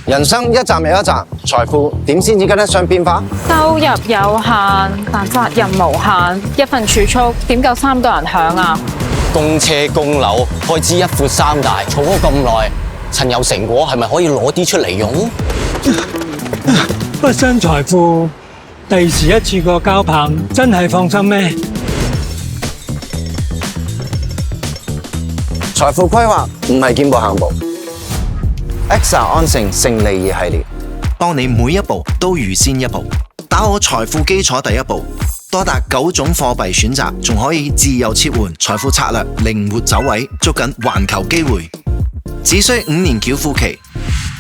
人生一站又一站，財富點先至跟得上變化？收入有限，但責任無限。一份儲蓄點夠3個人享啊？供車供樓，開支一闊三大，儲咗咁耐，趁有成果係咪可以攞啲出嚟用？不生財富，第時一次過交棒，真係放心咩？財富規劃唔係見步行步。EXA 安盛勝利二系列，幫你每一步都預先一步，打好財富基礎第一步。多達9種貨幣選擇，仲可以自由切換，財富策略靈活走位，捉緊環球機會。只需5年繳付期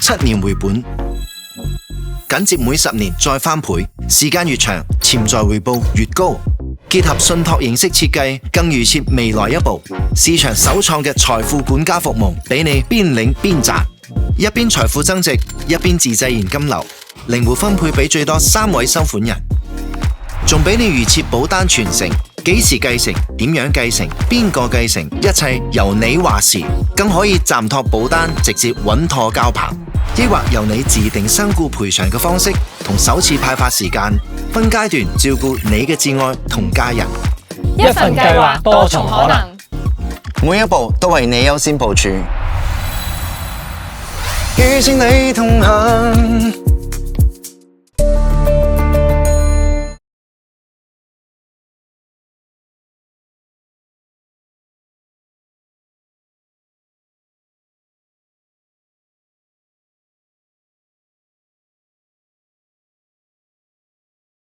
，7年回本，緊接每10年再翻倍，時間越長，潛在回報越高。結合信託形式設計，更預設未來一步，市場首創嘅財富管家服務，俾你邊領邊賺，一邊財富增值，一邊自製現金流，靈活分配俾最多3位收款人。仲俾你預設保單傳承，幾時繼承，點樣繼承，邊個繼承，一切由你話事，更可以暫託保單直接穩妥交棒，抑或由你自定身故賠償嘅方式，同首次派發時間分階段照顧你嘅摯愛同家人。一份計劃多重可能，每一步都為你優先部署，與千里同行。